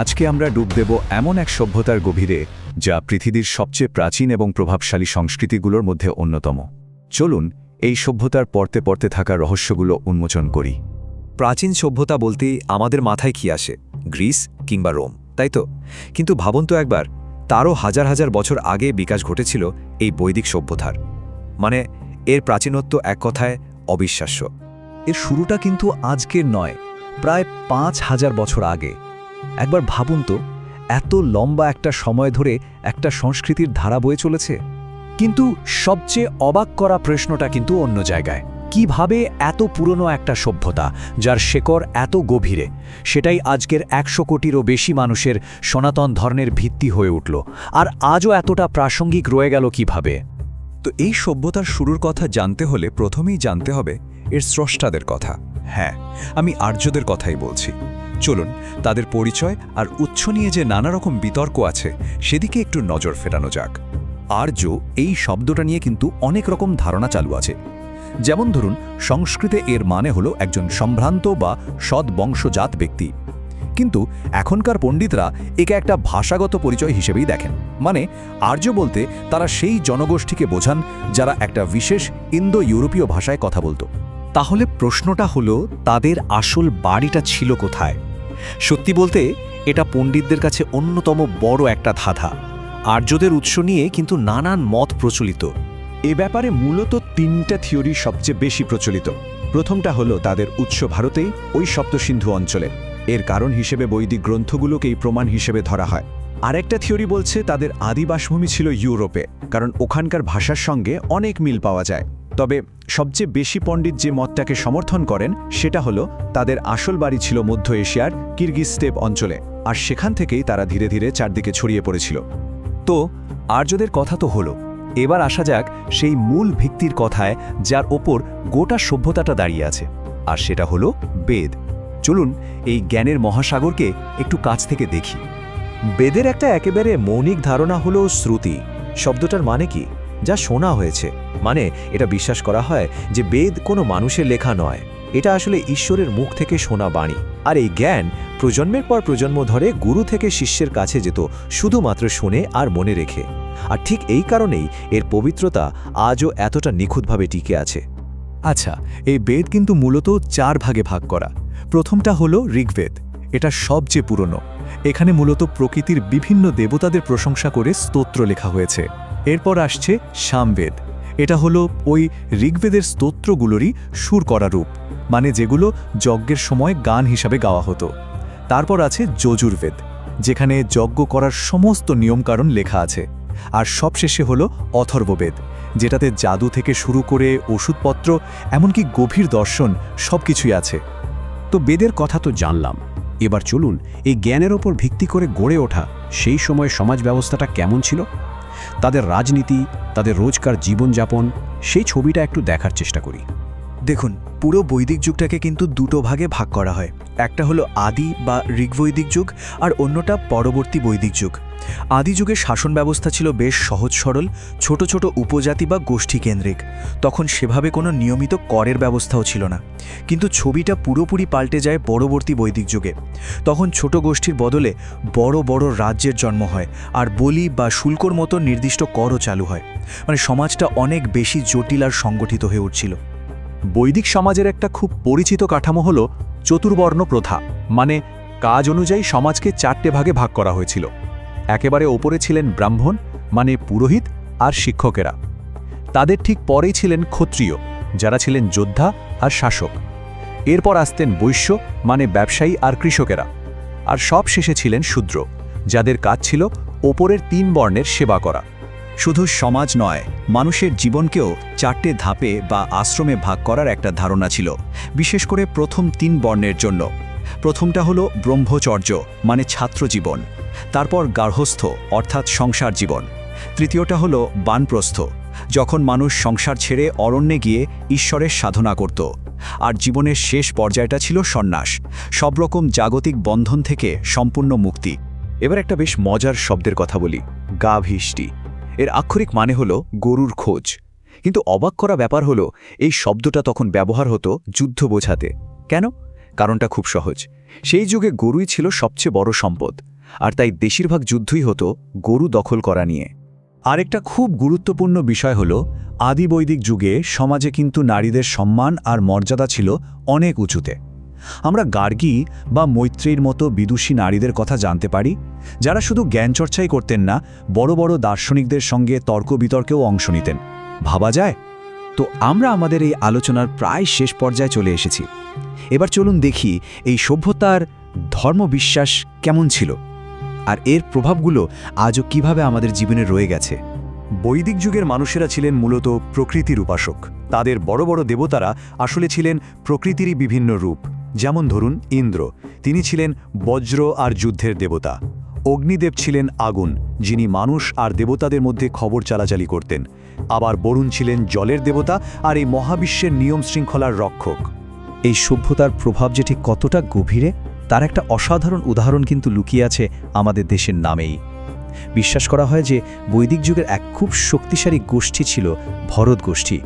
আজকে আমরা ডুব দেব এমন এক সভ্যতার গভীরে যা পৃথিবীর সবচেয়ে প্রাচীন এবং প্রভাবশালী সংস্কৃতিগুলোর মধ্যে অন্যতম। চলুন এই সভ্যতার পড়তে পড়তে থাকা রহস্যগুলো উন্মোচন করি। প্রাচীন সভ্যতা বলতেই আমাদের মাথায় কি আসে? গ্রিস কিংবা রোম, তাই তো? কিন্তু ভাবুন তো একবার, তারও হাজার হাজার বছর আগে বিকাশ ঘটেছিল এই বৈদিক সভ্যতার। মানে এর প্রাচীনত্ব এক কথায় অবিশ্বাস্য। এর শুরুটা কিন্তু আজকের নয়, প্রায় ৫,০০০ বছর আগে। একবার ভাবুন তো, এত লম্বা একটা সময় ধরে একটা সংস্কৃতির ধারা বয়ে চলেছে। কিন্তু সবচেয়ে অবাক করা প্রশ্নটা কিন্তু অন্য জায়গায়। কিভাবে এত পুরনো একটা সভ্যতা, যার শেকড় এত গভীরে, সেটাই আজকের ১০০ কোটিরও বেশি মানুষের সনাতন ধর্মের ভিত্তি হয়ে উঠল, আর আজও এতটা প্রাসঙ্গিক রয়ে গেল কিভাবে? তো এই সভ্যতার শুরুর কথা জানতে হলে প্রথমেই জানতে হবে এর স্রষ্টাদের কথা। হ্যাঁ, আমি আর্যদের কথাই বলছি। চলুন তাদের পরিচয় আর উৎস নিয়ে যে নানা রকম বিতর্ক আছে সেদিকে একটু নজর ফেরানো যাক। আর্য এই শব্দটা নিয়ে কিন্তু অনেক রকম ধারণা চালু আছে। যেমন ধরুন, সংস্কৃতে এর মানে হলো একজন সম্ভ্রান্ত বা সৎ বংশজাত ব্যক্তি। কিন্তু এখনকার পণ্ডিতরা একে একটা ভাষাগত পরিচয় হিসেবেই দেখেন। মানে আর্য বলতে তারা সেই জনগোষ্ঠীকে বোঝান যারা একটা বিশেষ ইন্দো ইউরোপীয় ভাষায় কথা বলতো। তাহলে প্রশ্নটা হলো, তাদের আসল বাড়িটা ছিল কোথায়? সত্যি বলতে এটা পণ্ডিতদের কাছে অন্যতম বড় একটা ধাঁধা। আর্যদের উৎস নিয়ে কিন্তু নানান মত প্রচলিত। এ ব্যাপারে মূলত ৩টা থিওরি সবচেয়ে বেশি প্রচলিত। প্রথমটা হলো তাদের উৎস ভারতেই, ওই সপ্তসিন্ধু অঞ্চলে। এর কারণ হিসেবে বৈদিক গ্রন্থগুলোকেই প্রমাণ হিসেবে ধরা হয়। আরেকটা থিওরি বলছে তাদের আদি বাসভূমি ছিল ইউরোপে, কারণ ওখানকার ভাষার সঙ্গে অনেক মিল পাওয়া যায়। তবে সবচেয়ে বেশি পণ্ডিত যে মতটাকে সমর্থন করেন সেটা হলো তাদের আসল বাড়ি ছিল মধ্য এশিয়ার কিরগিজ স্টেপ অঞ্চলে, আর সেখান থেকেই তারা ধীরে ধীরে চারদিকে ছড়িয়ে পড়েছিল। তো আর্যদের কথা তো হলো, এবার আসা যাক সেই মূল ভিত্তির কথায়, যার ওপর গোটা সভ্যতাটা দাঁড়িয়ে আছে, আর সেটা হলো বেদ। চলুন এই জ্ঞানের মহাসাগরকে একটু কাছ থেকে দেখি। বেদের একটা একেবারে মৌলিক ধারণা হলো শ্রুতি। শব্দটার মানে কি? যা শোনা হয়েছে। মানে এটা বিশ্বাস করা হয় যে বেদ কোনো মানুষের লেখা নয়, এটা আসলে ঈশ্বরের মুখ থেকে শোনা বাণী। আর এই জ্ঞান প্রজন্মের পর প্রজন্ম ধরে গুরু থেকে শিষ্যের কাছে যেত, শুধুমাত্র শুনে আর মনে রেখে। আর ঠিক এই কারণেই এর পবিত্রতা আজও এতটা নিখুঁতভাবে টিকে আছে। আচ্ছা, এই বেদ কিন্তু মূলত ৪ ভাগে ভাগ করা। প্রথমটা হলো ঋগ্বেদ। এটা সবচেয়ে পুরনো। এখানে মূলত প্রকৃতির বিভিন্ন দেবতাদের প্রশংসা করে স্তোত্র লেখা হয়েছে। এরপর আসছে সামবেদ। এটা হলো ওই ঋগ্বেদের স্তোত্রগুলোরই সুর করা রূপ, মানে যেগুলো যজ্ঞের সময় গান হিসাবে গাওয়া হতো। তারপর আছে যজুর্বেদ, যেখানে যজ্ঞ করার সমস্ত নিয়মকানুন লেখা আছে। আর সবশেষে হলো অথর্ববেদ, যেটাতে জাদু থেকে শুরু করে ওষুধপত্র, এমনকি গভীর দর্শন সবকিছুই আছে। তো বেদের কথা তো জানলাম, এবার চলুন এই জ্ঞানের ওপর ভিত্তি করে গড়ে ওঠা সেই সময় সমাজ ব্যবস্থাটা কেমন ছিল, তাদের রাজনীতি, তাদের রোজকার জীবনযাপন, সেই ছবিটা একটু দেখার চেষ্টা করি। দেখুন, পুরো বৈদিক যুগটাকে কিন্তু দুটো ভাগে ভাগ করা হয়। একটা হলো আদি বা ঋগ্বৈদিক যুগ, আর অন্যটা পরবর্তী বৈদিক যুগ। আদি যুগে শাসন ব্যবস্থা ছিল বেশ সহজ সরল, ছোট ছোট উপজাতি বা গোষ্ঠী কেন্দ্রিক। তখন সেভাবে কোনো নিয়মিত করের ব্যবস্থাও ছিল না। কিন্তু ছবিটা পুরোপুরি পাল্টে যায় পরবর্তী বৈদিক যুগে। তখন ছোট গোষ্ঠীর বদলে বড় বড় রাজ্যের জন্ম হয়, আর বলি বা শুল্কর মতো নির্দিষ্ট করও চালু হয়। মানে সমাজটা অনেক বেশি জটিল আর সংগঠিত হয়ে উঠছিল। বৈদিক সমাজের একটা খুব পরিচিত কাঠামো হল চতুর্বর্ণ প্রথা। মানে কাজ অনুযায়ী সমাজকে 4টে ভাগে ভাগ করা হয়েছিল। একেবারে ওপরে ছিলেন ব্রাহ্মণ, মানে পুরোহিত আর শিক্ষকেরা। তাদের ঠিক পরেই ছিলেন ক্ষত্রিয়, যারা ছিলেন যোদ্ধা আর শাসক। এরপর আসতেন বৈশ্য, মানে ব্যবসায়ী আর কৃষকেরা। আর সব শেষে ছিলেন শূদ্র, যাদের কাজ ছিল ওপরের 3 বর্ণের সেবা করা। শুধু সমাজ নয়, মানুষের জীবনকেও 4টে ধাপে বা আশ্রমে ভাগ করার একটা ধারণা ছিল, বিশেষ করে প্রথম 3 বর্ণের জন্য। প্রথমটা হলো ব্রহ্মচর্য, মানে ছাত্র জীবন। তারপর গার্হস্থ, অর্থাৎ সংসার জীবন। তৃতীয়টা হলো বানপ্রস্থ, যখন মানুষ সংসার ছেড়ে অরণ্যে গিয়ে ঈশ্বরের সাধনা করত। আর জীবনের শেষ পর্যায়টা ছিল সন্ন্যাস, সব রকম জাগতিক বন্ধন থেকে সম্পূর্ণ মুক্তি। এবার একটা বেশ মজার শব্দের কথা বলি, গাভিষ্টি। এর আক্ষরিক মানে হলো গরুর খোঁজ। কিন্তু অবাক করা ব্যাপার হলো, এই শব্দটা তখন ব্যবহার হতো যুদ্ধ বোঝাতে। কেন? কারণটা খুব সহজ। সেই যুগে গরুই ছিল সবচেয়ে বড় সম্পদ, আর তাই বেশিরভাগ যুদ্ধই হতো গরু দখল করা নিয়ে। আরেকটা খুব গুরুত্বপূর্ণ বিষয় হল আদি বৈদিক যুগে সমাজে কিন্তু নারীদের সম্মান আর মর্যাদা ছিল অনেক উঁচুতে। আমরা গার্গী বা মৈত্রেয়ীর মতো বিদুষী নারীদের কথা জানতে পারি, যারা শুধু জ্ঞানচর্চাই করতেন না, বড় বড় দার্শনিকদের সঙ্গে তর্ক বিতর্কেও অংশ নিতেন। ভাবা যায়? তো আমরা আমাদের এই আলোচনার প্রায় শেষ পর্যায়ে চলে এসেছি। এবার চলুন দেখি এই সভ্যতার ধর্মবিশ্বাস কেমন ছিল, আর এর প্রভাবগুলো আজও কিভাবে আমাদের জীবনে রয়ে গেছে। বৈদিক যুগের মানুষেরা ছিলেন মূলত প্রকৃতির উপাসক। তাদের বড় বড় দেবতারা আসলে ছিলেন প্রকৃতিরই বিভিন্ন রূপ। যেমন ধরুন ইন্দ্র, তিনি ছিলেন বজ্র আর যুদ্ধের দেবতা। অগ্নিদেব ছিলেন আগুন, যিনি মানুষ আর দেবতাদের মধ্যে খবর চালাচালি করতেন। আবার বরুণ ছিলেন জলের দেবতা আর এই মহাবিশ্বের নিয়ম শৃঙ্খলার রক্ষক। এই সভ্যতার প্রভাব যে ঠিক কতটা গভীরে, তার একটা অসাধারণ উদাহরণ কিন্তু লুকিয়ে আছে আমাদের দেশের নামেই। বিশ্বাস করা হয় যে বৈদিক যুগের এক খুব শক্তিশালী গোষ্ঠী ছিল ভরত গোষ্ঠী,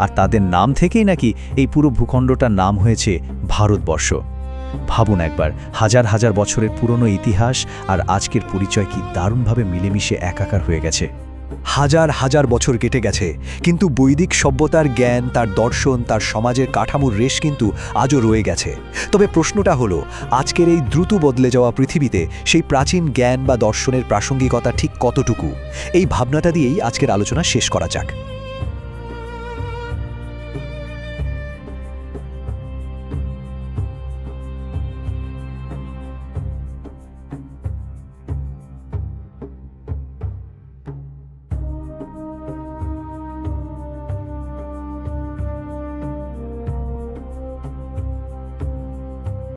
আর তাদের নাম থেকেই নাকি এই পুরো ভূখণ্ডটার নাম হয়েছে ভারতবর্ষ। ভাবুন একবার, হাজার হাজার বছরের পুরনো ইতিহাস আর আজকের পরিচয় কি দারুণভাবে মিলেমিশে একাকার হয়ে গেছে। হাজার হাজার বছর কেটে গেছে, কিন্তু বৈদিক সভ্যতার জ্ঞান, তার দর্শন, তার সমাজের কাঠামোর রেশ কিন্তু আজও রয়ে গেছে। তবে প্রশ্নটা হলো, আজকের এই দ্রুত বদলে যাওয়া পৃথিবীতে সেই প্রাচীন জ্ঞান বা দর্শনের প্রাসঙ্গিকতা ঠিক কতটুকু? এই ভাবনাটা দিয়েই আজকের আলোচনা শেষ করা যাক।